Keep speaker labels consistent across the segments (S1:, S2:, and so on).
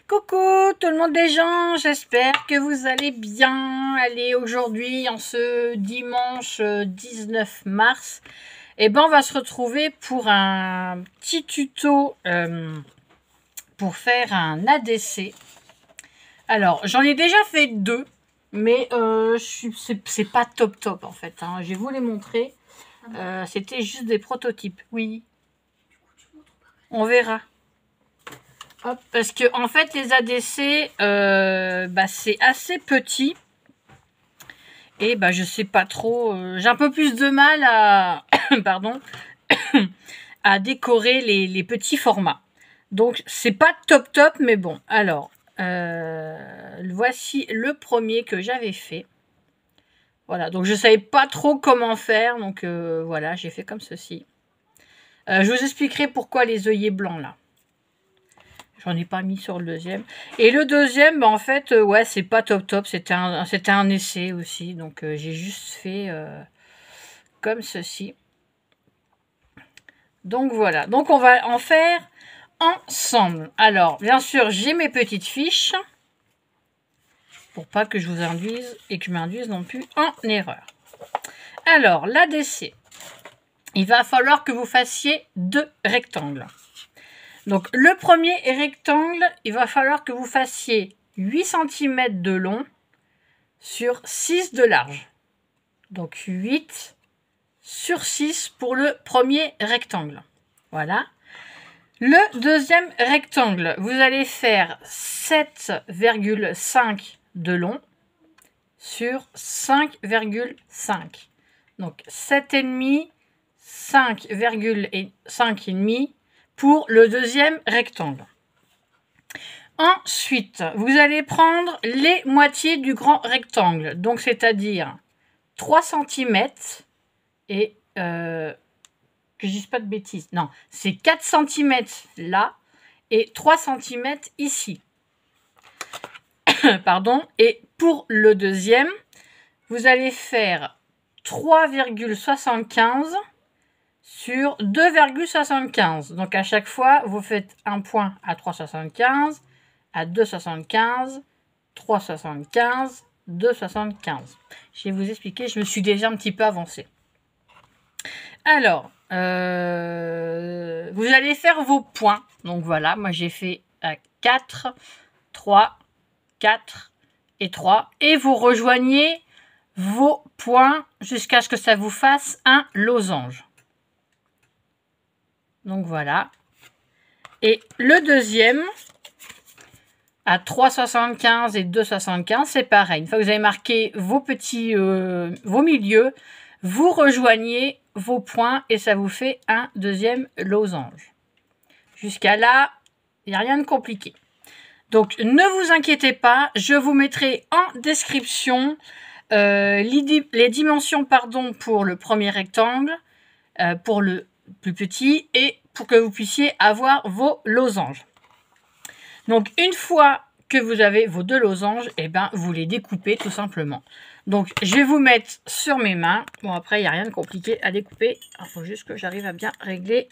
S1: Coucou tout le monde des gens, j'espère que vous allez bien. Allez, aujourd'hui, en ce dimanche 19 mars, on va se retrouver pour un petit tuto pour faire un ADC. Alors, j'en ai déjà fait deux, mais c'est pas top en fait. Hein. Je vais vous les montrer. C'était juste des prototypes. Oui. On verra. Hop, parce que en fait les ADC c'est assez petit et je sais pas trop, j'ai un peu plus de mal à pardon à décorer les petits formats, donc c'est pas top mais bon. Alors voici le premier que j'avais fait. Voilà, donc je savais pas trop comment faire, donc voilà, j'ai fait comme ceci. Je vous expliquerai pourquoi les œillets blancs là. J'en ai pas mis sur le deuxième. Et le deuxième, en fait, ouais, c'est pas top. C'était un essai aussi. Donc, j'ai juste fait comme ceci. Donc, voilà. Donc, on va en faire ensemble. Alors, bien sûr, j'ai mes petites fiches. Pour pas que je vous induise et que je m'induise non plus en erreur. Alors, l'ADC. Il va falloir que vous fassiez 2 rectangles. Donc, le premier rectangle, il va falloir que vous fassiez 8 cm de long sur 6 de large. Donc, 8 sur 6 pour le premier rectangle. Voilà. Le deuxième rectangle, vous allez faire 7,5 de long sur 5,5. Donc, 7,5, 5,5,5 pour le deuxième rectangle. Ensuite, vous allez prendre les moitiés du grand rectangle, donc c'est-à-dire 3 cm et que je dise pas de bêtises. Non, c'est 4 cm là et 3 cm ici. Pardon. Et pour le deuxième, vous allez faire 3,75 sur 2,75. Donc, à chaque fois, vous faites un point à 3,75, à 2,75, 3,75, 2,75. Je vais vous expliquer, je me suis déjà un petit peu avancée. Alors, vous allez faire vos points. Donc, voilà, moi, j'ai fait 4, 3, 4 et 3. Et vous rejoignez vos points jusqu'à ce que ça vous fasse un losange. Donc voilà. Et le deuxième, à 3,75 et 2,75, c'est pareil. Une fois que vous avez marqué vos petits, vos milieux, vous rejoignez vos points et ça vous fait un deuxième losange. Jusqu'à là, il n'y a rien de compliqué. Donc, ne vous inquiétez pas, je vous mettrai en description les dimensions pour le premier rectangle, pour le plus petit et pour que vous puissiez avoir vos losanges. Donc, une fois que vous avez vos 2 losanges, vous les découpez tout simplement. Donc, je vais vous mettre sur mes mains. Bon, après, il n'y a rien de compliqué à découper. Il faut juste que j'arrive à bien régler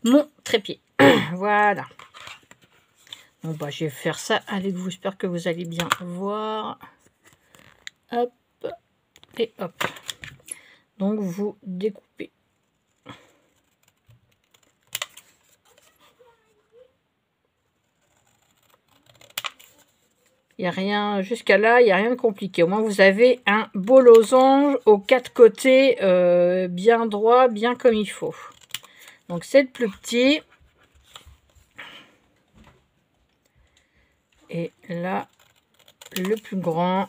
S1: mon trépied. Voilà. Bon, je vais faire ça avec vous. J'espère que vous allez bien voir. Hop. Et hop. Donc, vous découpez. Il n'y a rien, jusqu'à là, il n'y a rien de compliqué. Au moins, vous avez un beau losange aux 4 côtés, bien droit, bien comme il faut. Donc, c'est le plus petit. Et là, le plus grand.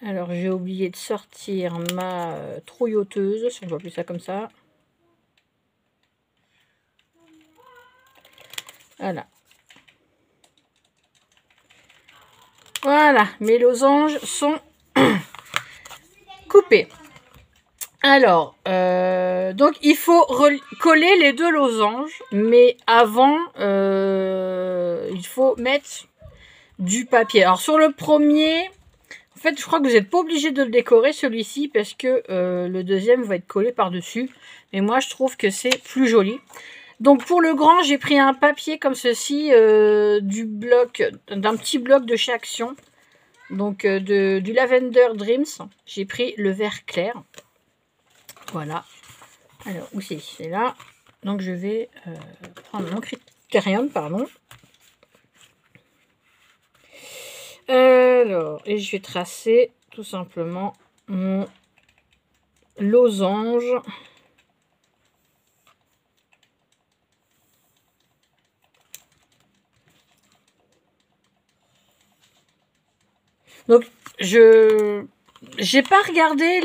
S1: Alors, j'ai oublié de sortir ma trouilloteuse, si on voit plus ça comme ça. Voilà. Voilà, mes losanges sont coupés. Alors, donc il faut coller les 2 losanges, mais avant, il faut mettre du papier. Alors, sur le premier, en fait, je crois que vous n'êtes pas obligé de le décorer, celui-ci, parce que le deuxième va être collé par-dessus. Mais moi, je trouve que c'est plus joli. Donc pour le grand, j'ai pris un papier comme ceci, d'un petit bloc de chez Action. Donc du Lavender Dreams. J'ai pris le vert clair. Voilà. Alors, où c'est? C'est là. Donc je vais prendre mon Critérium, pardon. Alors, et je vais tracer tout simplement mon losange. Donc, j'ai pas regardé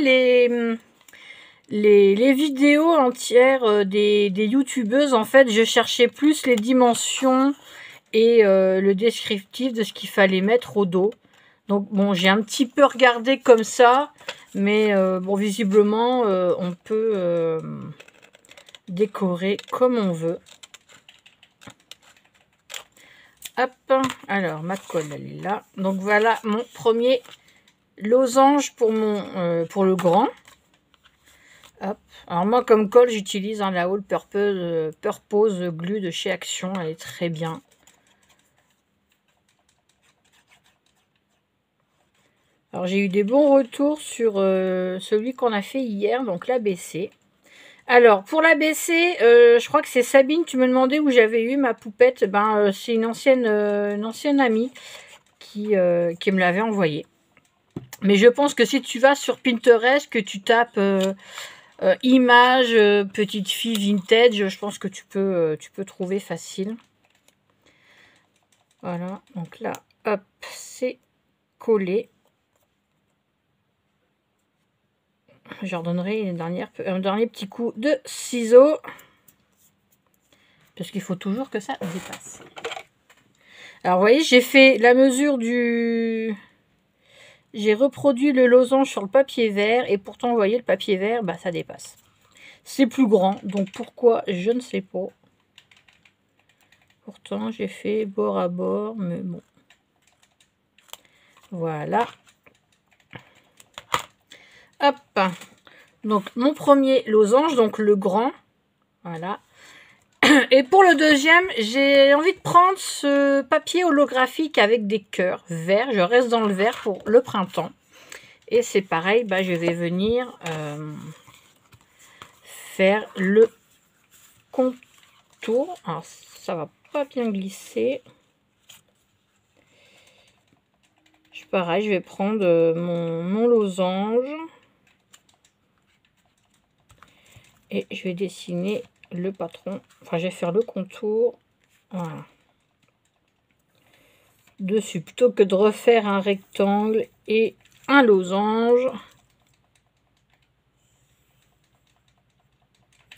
S1: les vidéos entières des youtubeuses. En fait, je cherchais plus les dimensions et le descriptif de ce qu'il fallait mettre au dos. Donc, bon, j'ai un petit peu regardé comme ça, mais bon, visiblement, on peut décorer comme on veut. Hop, alors ma colle elle est là. Donc voilà mon premier losange pour le grand. Hop. Alors moi comme colle j'utilise la All Purpose Glue de chez Action, elle est très bien. Alors j'ai eu des bons retours sur celui qu'on a fait hier, donc l'ABC. Alors, pour l'ABC, je crois que c'est Sabine, tu me demandais où j'avais eu ma poupette. Ben, c'est une ancienne amie qui me l'avait envoyée. Mais je pense que si tu vas sur Pinterest, que tu tapes image petite fille vintage, je pense que tu peux trouver facile. Voilà, donc là, hop, c'est collé. Je leur donnerai un dernier petit coup de ciseaux. Parce qu'il faut toujours que ça dépasse. Alors, vous voyez, j'ai fait la mesure du... J'ai reproduit le losange sur le papier vert. Et pourtant, vous voyez, le papier vert, bah, ça dépasse. C'est plus grand. Donc, pourquoi? Je ne sais pas. Pourtant, j'ai fait bord à bord. Mais bon. Voilà. Hop. Donc, mon premier losange, donc le grand. Voilà. Et pour le deuxième, j'ai envie de prendre ce papier holographique avec des cœurs verts. Je reste dans le vert pour le printemps. Et c'est pareil, bah, je vais venir faire le contour. Alors, ça va pas bien glisser. Pareil, je vais prendre mon losange. Et je vais dessiner le patron. Enfin, je vais faire le contour. Voilà. Dessus, plutôt que de refaire un rectangle et un losange.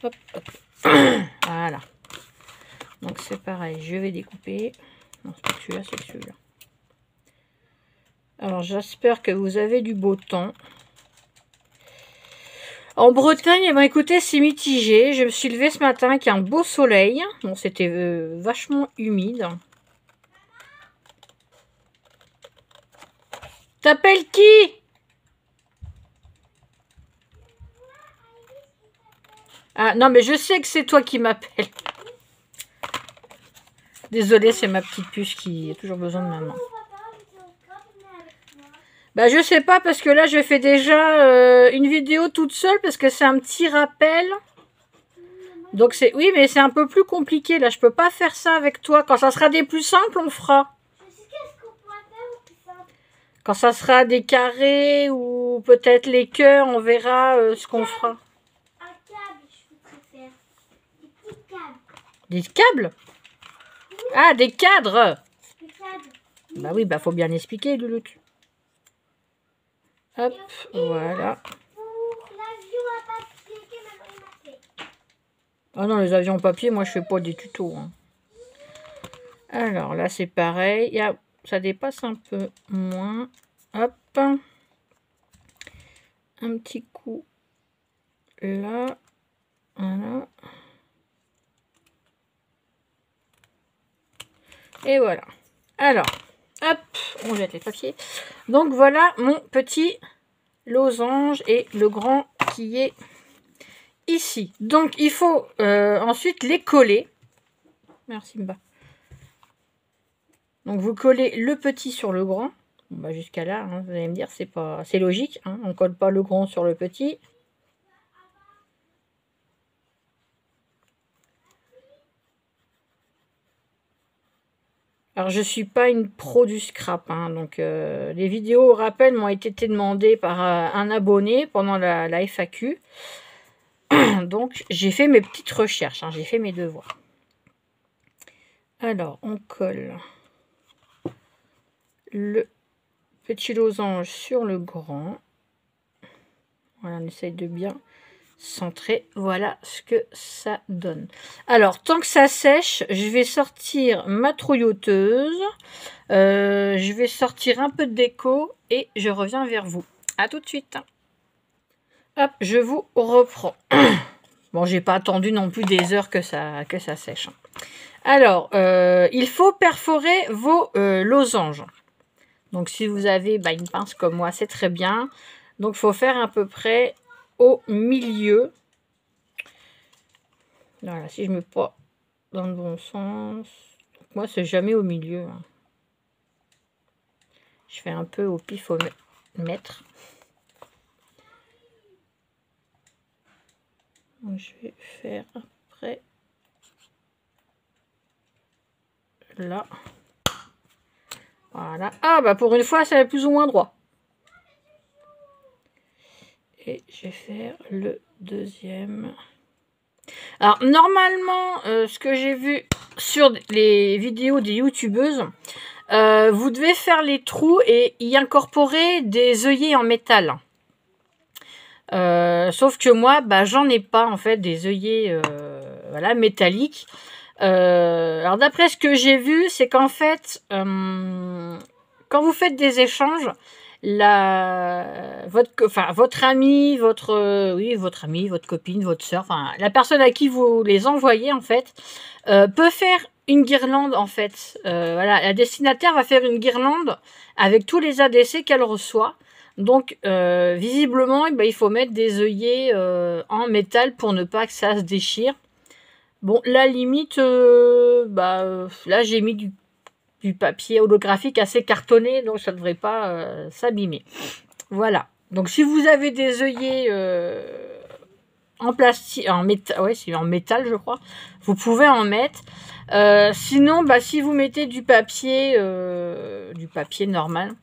S1: Hop, hop. Voilà. Donc c'est pareil, je vais découper. Non, c'est pas celui-là, c'est celui-là. Alors j'espère que vous avez du beau temps. En Bretagne, eh ben, écoutez, c'est mitigé. Je me suis levée ce matin avec un beau soleil. Bon, c'était vachement humide. T'appelles qui? Ah, non, mais je sais que c'est toi qui m'appelles. Désolée, c'est ma petite puce qui a toujours besoin de maman. Bah, je sais pas, parce que là, je fais déjà une vidéo toute seule, parce que c'est un petit rappel. Donc, c'est... Oui, mais c'est un peu plus compliqué, là. Je peux pas faire ça avec toi. Quand ça sera des plus simples, on fera. Quand ça sera des carrés, ou peut-être les cœurs, on verra ce qu'on fera.
S2: Un câble, je préfère. Des petits câbles.
S1: Des câbles? Ah, des cadres.
S2: Des cadres.
S1: Bah oui, bah faut bien expliquer, Louloute. Hop, voilà.
S2: Pour l'avion à papier que maman m'a fait.
S1: Ah non, les avions en papier, moi je fais pas des tutos. Hein. Alors là, c'est pareil. Ça dépasse un peu moins. Hop. Un petit coup là. Voilà. Et voilà. Alors, hop, on jette les papiers. Donc voilà mon petit losange et le grand qui est ici. Donc, il faut ensuite les coller. Merci, Mba. Donc, vous collez le petit sur le grand. Bon, bah, jusqu'à là, hein, vous allez me dire, c'est logique. Hein, on ne colle pas le grand sur le petit. Alors, je ne suis pas une pro du scrap. Hein, donc, les vidéos au rappel m'ont été demandées par un abonné pendant la FAQ. Donc, j'ai fait mes petites recherches. Hein, j'ai fait mes devoirs. Alors, on colle le petit losange sur le grand. Voilà, on essaye de bien centrer. Voilà ce que ça donne. Alors, tant que ça sèche, je vais sortir ma trouilloteuse. Je vais sortir un peu de déco et je reviens vers vous. À tout de suite. Hop, je vous reprends. Bon, j'ai pas attendu non plus des heures que ça sèche. Alors, il faut perforer vos losanges. Donc, si vous avez une pince comme moi, c'est très bien. Donc, il faut faire à peu près au milieu. Voilà, si je ne mets pas dans le bon sens. Donc, moi, c'est jamais au milieu. Hein. Je fais un peu au pifomètre. Donc, je vais faire après. Là. Voilà. Ah, bah pour une fois, ça va plus ou moins droit. Et je vais faire le deuxième. Alors, normalement, ce que j'ai vu sur les vidéos des youtubeuses, vous devez faire les trous et y incorporer des œillets en métal. Sauf que moi, j'en ai pas, en fait, des œillets voilà, métalliques. Alors d'après ce que j'ai vu, c'est qu'en fait, quand vous faites des échanges, votre ami, votre ami, votre copine, votre soeur, la personne à qui vous les envoyez en fait, peut faire une guirlande en fait. Voilà, la destinataire va faire une guirlande avec tous les ADC qu'elle reçoit. Donc visiblement, il faut mettre des œillets en métal pour ne pas que ça se déchire. Bon, la limite, là, j'ai mis du papier holographique assez cartonné, donc ça ne devrait pas s'abîmer. Voilà. Donc, si vous avez des œillets en plastique, en métal, ouais, c'est en métal, je crois, vous pouvez en mettre. Sinon, si vous mettez du papier normal,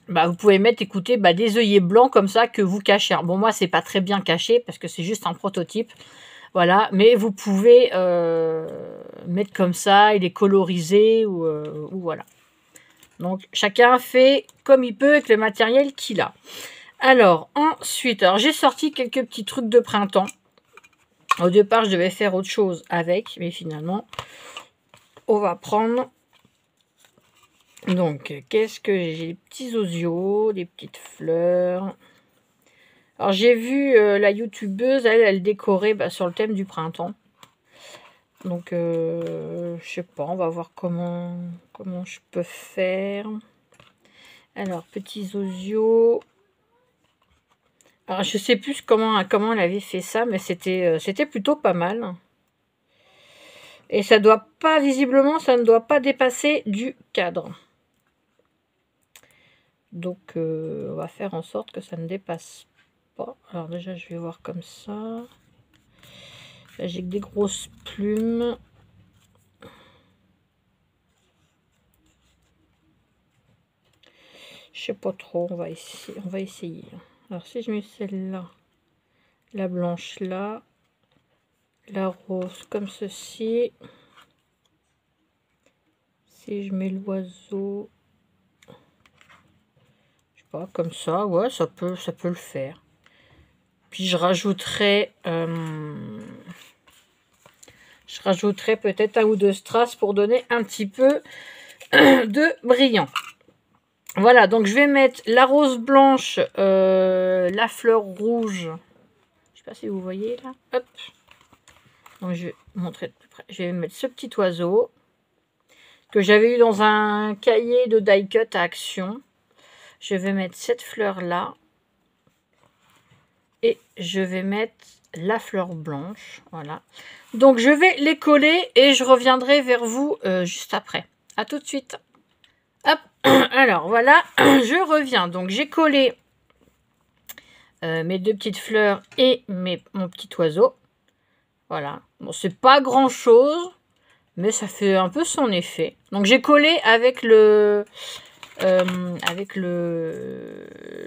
S1: vous pouvez mettre, écoutez, des œillets blancs comme ça que vous cachez. Bon, moi, c'est pas très bien caché parce que c'est juste un prototype. Voilà, mais vous pouvez mettre comme ça, il est colorisé ou voilà. Donc, chacun fait comme il peut avec le matériel qu'il a. Alors, ensuite, j'ai sorti quelques petits trucs de printemps. Au départ, je devais faire autre chose avec, mais finalement, on va prendre... Donc, qu'est-ce que j'ai? Des petits osios, des petites fleurs... Alors, j'ai vu la youtubeuse, elle décorait sur le thème du printemps. Donc, je sais pas, on va voir comment je peux faire. Alors, petits osios. Alors, je sais plus comment elle avait fait ça, mais c'était plutôt pas mal. Et ça doit pas, visiblement, ça ne doit pas dépasser du cadre. Donc, on va faire en sorte que ça ne dépasse pas. Alors déjà, je vais voir comme ça. Là, j'ai que des grosses plumes. Je sais pas trop, on va essayer. Alors, si je mets celle-là, la blanche là, la rose comme ceci. Si je mets l'oiseau, je sais pas, comme ça, ouais, ça peut le faire. Puis je rajouterai peut-être un ou deux strass pour donner un petit peu de brillant. Voilà, donc je vais mettre la rose blanche, la fleur rouge. Je sais pas si vous voyez là. Hop. Donc je vais montrer de plus près. Je vais mettre ce petit oiseau que j'avais eu dans un cahier de die cut à Action. Je vais mettre cette fleur là. Et je vais mettre la fleur blanche. Voilà. Donc, je vais les coller et je reviendrai vers vous juste après. À tout de suite. Hop. Alors, voilà, je reviens. Donc, j'ai collé mes deux petites fleurs et mon petit oiseau. Voilà. Bon, c'est pas grand-chose, mais ça fait un peu son effet. Donc, j'ai collé avec le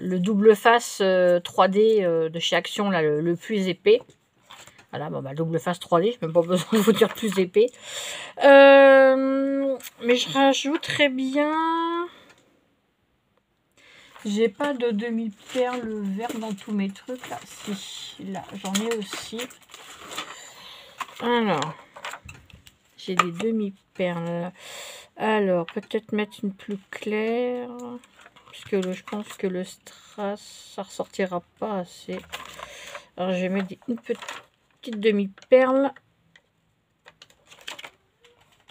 S1: double face 3D de chez Action, là, le plus épais. Voilà, bon, bah, double face 3D, je n'ai même pas besoin de vous dire plus épais. Mais je rajouterais bien... J'ai pas de demi-perle vert dans tous mes trucs, là. Si, là, j'en ai aussi. Alors, j'ai des demi-perles. Alors, peut-être mettre une plus claire. Parce que je pense que le strass, ça ressortira pas assez. Alors, je vais mettre une petite demi-perle.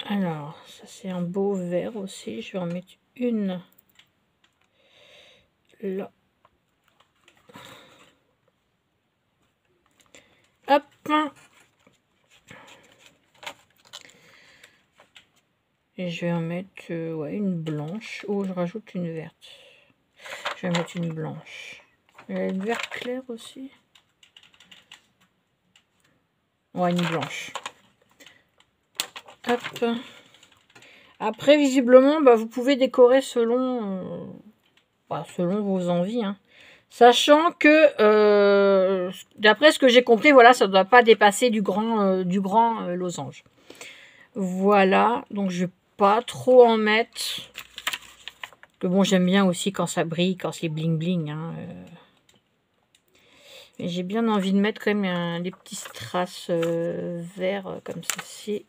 S1: Alors, ça c'est un beau vert aussi. Je vais en mettre une là. Hop. Et je vais en mettre ouais, une blanche. Oh, je rajoute une verte. Je vais mettre une blanche. Il y a une verte claire aussi. Ouais, une blanche. Hop. Après, visiblement, bah, vous pouvez décorer selon vos envies. Hein. Sachant que, d'après ce que j'ai compris, voilà, ça ne doit pas dépasser du grand losange. Voilà, donc je ne vais pas trop en mettre. Que bon, j'aime bien aussi quand ça brille, quand c'est bling bling. Hein, Mais j'ai bien envie de mettre quand même des petits strass verts comme ceci.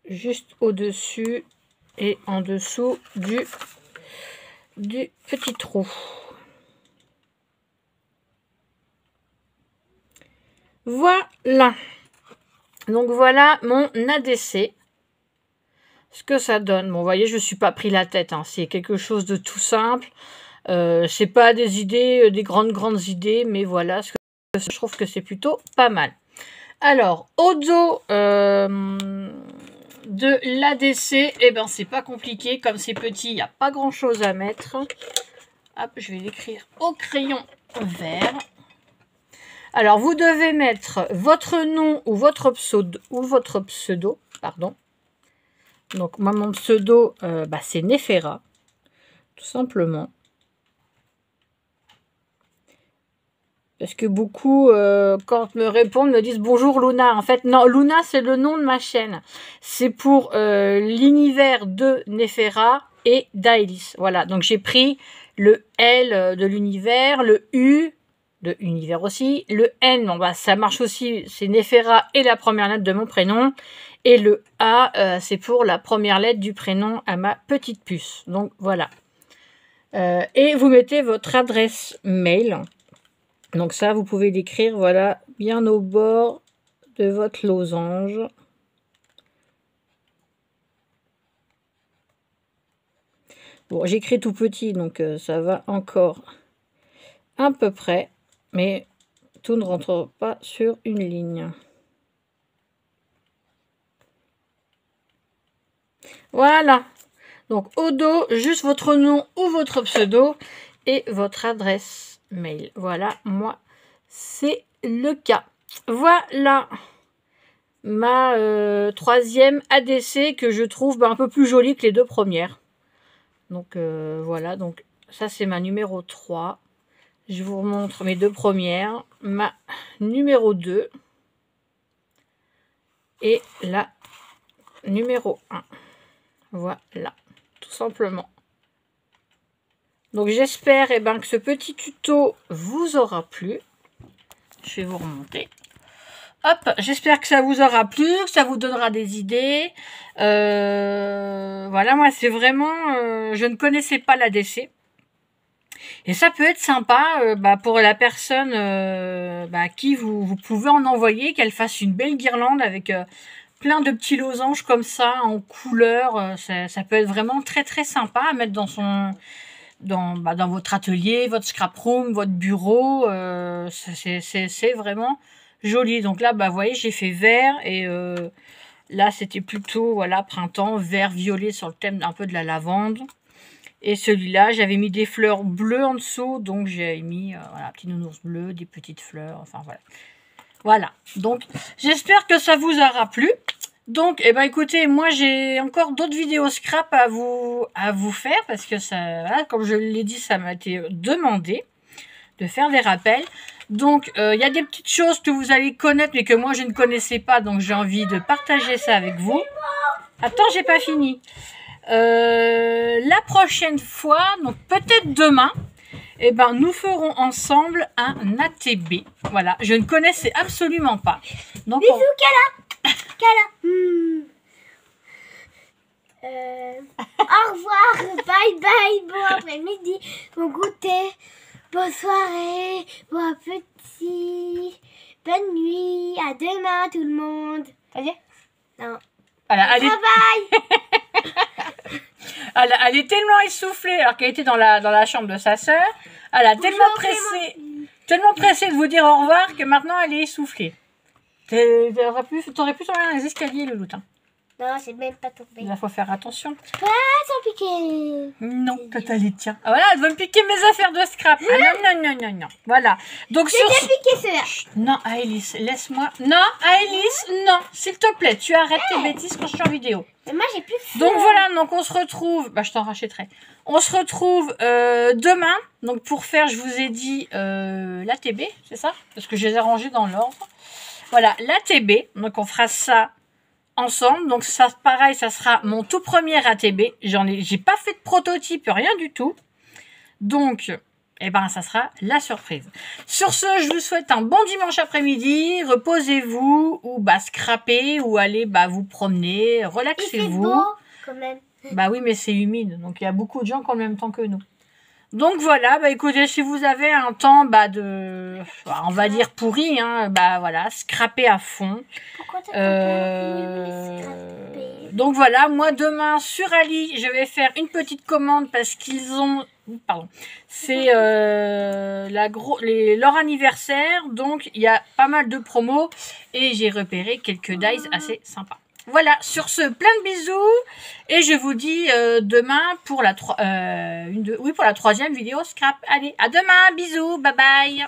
S1: Juste au-dessus et en dessous du petit trou. Voilà. Donc voilà mon ADC. Ce que ça donne. Bon, vous voyez, je ne me suis pas pris la tête. Hein. C'est quelque chose de tout simple. C'est pas des idées, des grandes idées, mais voilà, je trouve que c'est plutôt pas mal. Alors, au dos de l'ADC, eh ben c'est pas compliqué, comme c'est petit, il n'y a pas grand chose à mettre. Hop, je vais l'écrire au crayon vert. Alors, vous devez mettre votre nom ou votre pseudo, pardon. Donc, moi, mon pseudo, c'est Néféra, tout simplement. Parce que beaucoup, quand me répondent, me disent « Bonjour Luna ». En fait, non, Luna, c'est le nom de ma chaîne. C'est pour l'univers de Néféra et d'Aelis. Voilà, donc j'ai pris le L de l'univers, le U de univers aussi. Le N, bon, bah, ça marche aussi, c'est Néféra et la première lettre de mon prénom. Et le A, c'est pour la première lettre du prénom à ma petite puce. Donc, voilà. Et vous mettez votre adresse mail. Donc ça, vous pouvez l'écrire, voilà, bien au bord de votre losange. Bon, j'écris tout petit, donc ça va encore à peu près, mais tout ne rentre pas sur une ligne. Voilà. Donc au dos, juste votre nom ou votre pseudo et votre adresse mail. Voilà, moi, c'est le cas. Voilà ma troisième ADC que je trouve un peu plus jolie que les deux premières. Donc voilà, donc ça c'est ma numéro 3. Je vous remontre mes deux premières. Ma numéro 2 et la numéro 1. Voilà, tout simplement. Donc j'espère que ce petit tuto vous aura plu. Je vais vous remonter. Hop, j'espère que ça vous aura plu, que ça vous donnera des idées. Voilà, moi c'est vraiment... je ne connaissais pas l'ADC. Et ça peut être sympa pour la personne à qui vous pouvez en envoyer, qu'elle fasse une belle guirlande avec plein de petits losanges comme ça, en couleur. Ça peut être vraiment très très sympa à mettre dans dans votre atelier, votre scrap room, votre bureau. C'est vraiment joli. Donc là, vous voyez, j'ai fait vert et là, c'était plutôt voilà printemps, vert, violet sur le thème un peu de la lavande. Et celui-là, j'avais mis des fleurs bleues en dessous, donc j'ai mis voilà, petit nounours bleu, des petites fleurs, enfin voilà. Voilà, donc j'espère que ça vous aura plu. Donc, écoutez, moi j'ai encore d'autres vidéos scrap à vous faire, parce que ça, voilà, comme je l'ai dit, ça m'a été demandé de faire des rappels. Donc, il y a des petites choses que vous allez connaître, mais que moi je ne connaissais pas, donc j'ai envie de partager ça avec vous. Attends, j'ai pas fini. La prochaine fois, donc peut-être demain, nous ferons ensemble un ATB. Voilà, je ne connaissais absolument pas. Donc,
S2: bisous, Kala. Au revoir, bye bye, bon après-midi, bon goûter, bonne soirée, bon appétit, bonne nuit, à demain tout le monde.
S1: Ça y est ?
S2: Non.
S1: Voilà, elle est tellement essoufflée alors qu'elle était dans la chambre de sa sœur. Elle a tellement pressée de vous dire au revoir que maintenant elle est essoufflée. T'aurais pu tomber dans les escaliers, le loutin.
S2: Non, c'est même pas tombé.
S1: Il faut faire attention.
S2: Ah, sans piquer.
S1: Non, quand elle les tient. Ah, voilà, elle veut me piquer mes affaires de scrap. Ah, non. Voilà. Donc
S2: sur piqué cela.
S1: Non, Aélis, laisse-moi. Non, Aélis, non. S'il te plaît, tu arrêtes tes bêtises quand je suis en vidéo.
S2: Mais moi, j'ai plus de
S1: Donc voilà, donc on se retrouve. Je t'en rachèterai. On se retrouve demain. Donc pour faire, je vous ai dit l'ATB, c'est ça? Parce que je les ai rangés dans l'ordre. Voilà, l'ATB. Donc on fera ça ensemble. Donc ça, pareil, ça sera mon tout premier ATB. J'ai pas fait de prototype, rien du tout. Donc, ça sera la surprise. Sur ce, je vous souhaite un bon dimanche après-midi. Reposez-vous ou scrapez ou allez vous promener, relaxez-vous.
S2: Il fait beau quand même.
S1: Oui, mais c'est humide. Donc il y a beaucoup de gens qui ont le même temps que nous. Donc voilà, écoutez, si vous avez un temps on va dire pourri, voilà, scraper à fond.
S2: Pourquoi t'as
S1: donc voilà, moi demain sur Ali, je vais faire une petite commande parce qu'ils ont, c'est leur anniversaire, donc il y a pas mal de promos et j'ai repéré quelques dies assez sympas. Voilà, sur ce, plein de bisous. Et je vous dis demain pour la troisième vidéo scrap. Allez, à demain, bisous, bye bye.